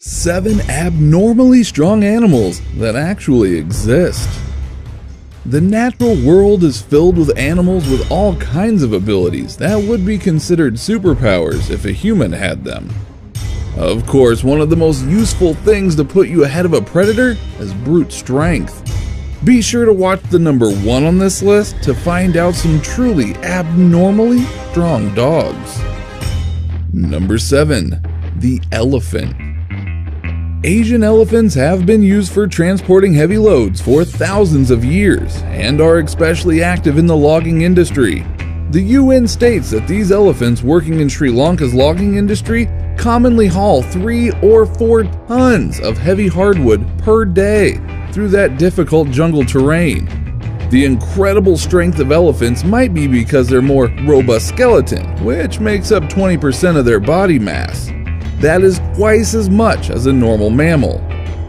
7 abnormally strong animals that actually exist. The natural world is filled with animals with all kinds of abilities that would be considered superpowers if a human had them. Of course, one of the most useful things to put you ahead of a predator is brute strength. Be sure to watch the number 1 on this list to find out some truly abnormally strong dogs. Number 7. The elephant. Asian elephants have been used for transporting heavy loads for thousands of years and are especially active in the logging industry. The UN states that these elephants working in Sri Lanka's logging industry commonly haul 3 or 4 tons of heavy hardwood per day through that difficult jungle terrain. The incredible strength of elephants might be because they're more robust skeleton, which makes up 20% of their body mass. That is twice as much as a normal mammal.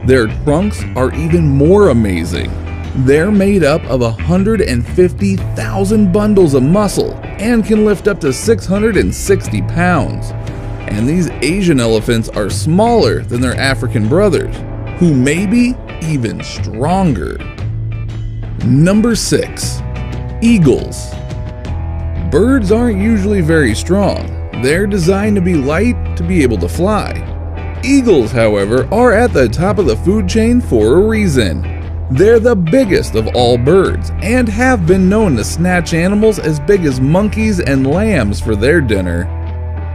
Their trunks are even more amazing. They're made up of 150,000 bundles of muscle and can lift up to 660 pounds. And these Asian elephants are smaller than their African brothers, who may be even stronger. Number 6. Eagles. Birds aren't usually very strong. They're designed to be light to be able to fly. Eagles, however, are at the top of the food chain for a reason. They're the biggest of all birds and have been known to snatch animals as big as monkeys and lambs for their dinner.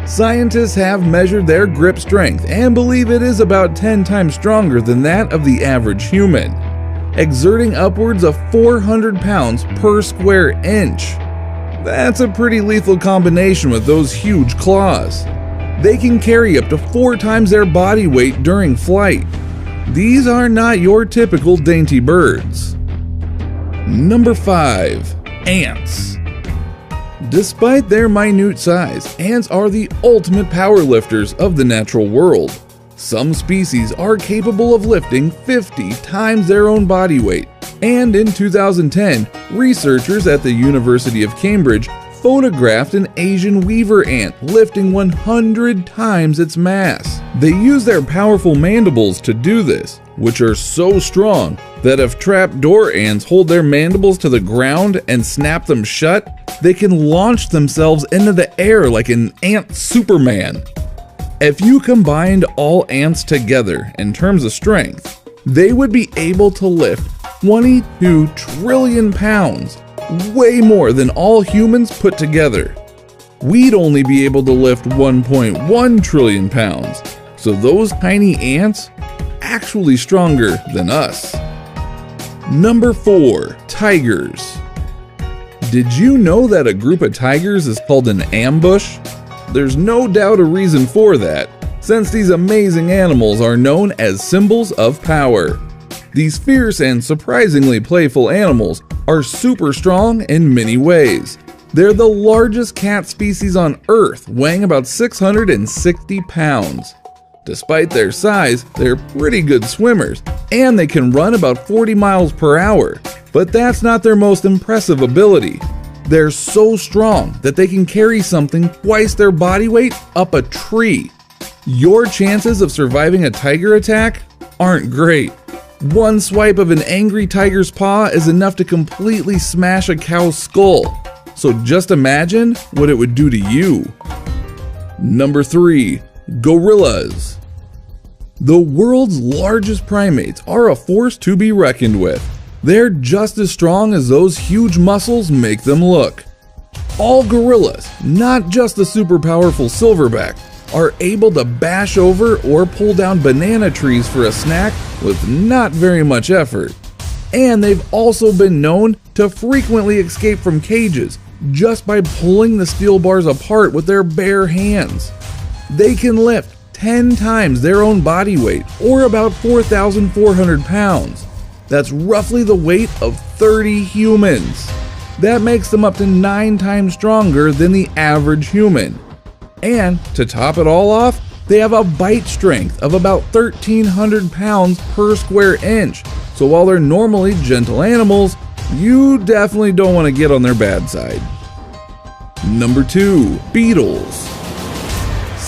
Scientists have measured their grip strength and believe it is about 10 times stronger than that of the average human, exerting upwards of 400 pounds per square inch. That's a pretty lethal combination with those huge claws. They can carry up to 4 times their body weight during flight. These are not your typical dainty birds. Number 5. Ants. Despite their minute size, ants are the ultimate powerlifters of the natural world. Some species are capable of lifting 50 times their own body weight. And in 2010, researchers at the University of Cambridge photographed an Asian weaver ant lifting 100 times its mass. They use their powerful mandibles to do this, which are so strong that if trapdoor ants hold their mandibles to the ground and snap them shut, they can launch themselves into the air like an ant Superman. If you combined all ants together in terms of strength, they would be able to lift 22 trillion pounds, way more than all humans put together. We'd only be able to lift 1.1 trillion pounds, so those tiny ants actually stronger than us. Number 4. Tigers. Did you know that a group of tigers is called an ambush? There's no doubt a reason for that, since these amazing animals are known as symbols of power. These fierce and surprisingly playful animals are super strong in many ways. They're the largest cat species on Earth, weighing about 660 pounds. Despite their size, they're pretty good swimmers, and they can run about 40 miles per hour. But that's not their most impressive ability. They're so strong that they can carry something twice their body weight up a tree. Your chances of surviving a tiger attack aren't great. One swipe of an angry tiger's paw is enough to completely smash a cow's skull. So just imagine what it would do to you. Number 3. Gorillas. The world's largest primates are a force to be reckoned with. They're just as strong as those huge muscles make them look. All gorillas, not just the super powerful silverback, are able to bash over or pull down banana trees for a snack with not very much effort. And they've also been known to frequently escape from cages just by pulling the steel bars apart with their bare hands. They can lift 10 times their own body weight, or about 4,400 pounds. That's roughly the weight of 30 humans. That makes them up to 9 times stronger than the average human. And to top it all off, they have a bite strength of about 1,300 pounds per square inch. So while they're normally gentle animals, you definitely don't want to get on their bad side. Number 2. Beetles.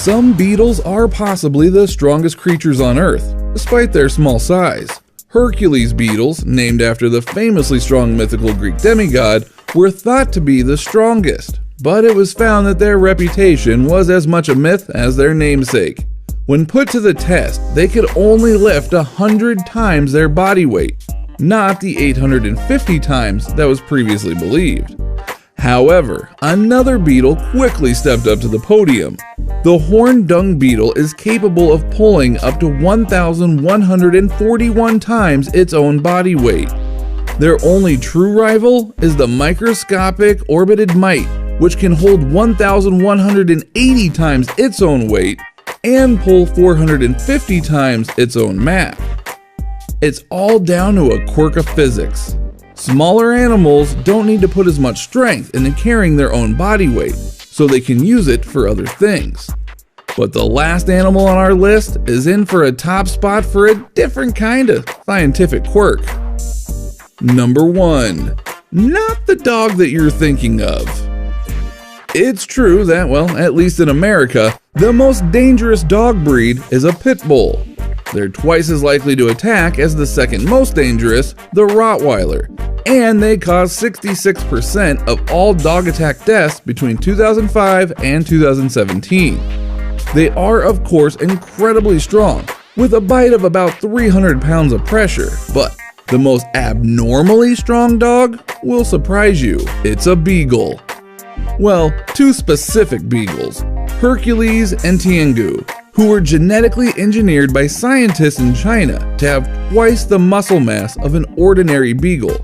Some beetles are possibly the strongest creatures on Earth, despite their small size. Hercules beetles, named after the famously strong mythical Greek demigod, were thought to be the strongest, but it was found that their reputation was as much a myth as their namesake. When put to the test, they could only lift 100 times their body weight, not the 850 times that was previously believed. However, another beetle quickly stepped up to the podium. The horned dung beetle is capable of pulling up to 1,141 times its own body weight. Their only true rival is the microscopic orbited mite, which can hold 1,180 times its own weight and pull 450 times its own mass. It's all down to a quirk of physics. Smaller animals don't need to put as much strength into carrying their own body weight, so they can use it for other things. But the last animal on our list is in for a top spot for a different kind of scientific quirk. Number 1. Not the dog that you're thinking of. It's true that, well, at least in America, the most dangerous dog breed is a pit bull. They're twice as likely to attack as the second most dangerous, the Rottweiler, and they caused 66% of all dog attack deaths between 2005 and 2017. They are, of course, incredibly strong, with a bite of about 300 pounds of pressure, but the most abnormally strong dog will surprise you. It's a beagle. Well, two specific beagles, Hercules and Tiangu, who were genetically engineered by scientists in China to have twice the muscle mass of an ordinary beagle.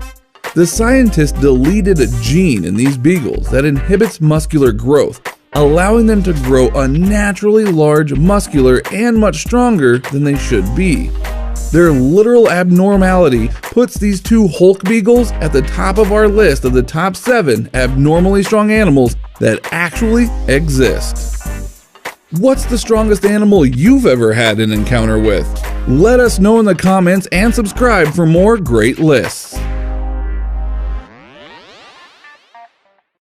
The scientists deleted a gene in these beagles that inhibits muscular growth, allowing them to grow unnaturally large, muscular, and much stronger than they should be. Their literal abnormality puts these two Hulk beagles at the top of our list of the top 7 abnormally strong animals that actually exist. What's the strongest animal you've ever had an encounter with? Let us know in the comments and subscribe for more great lists.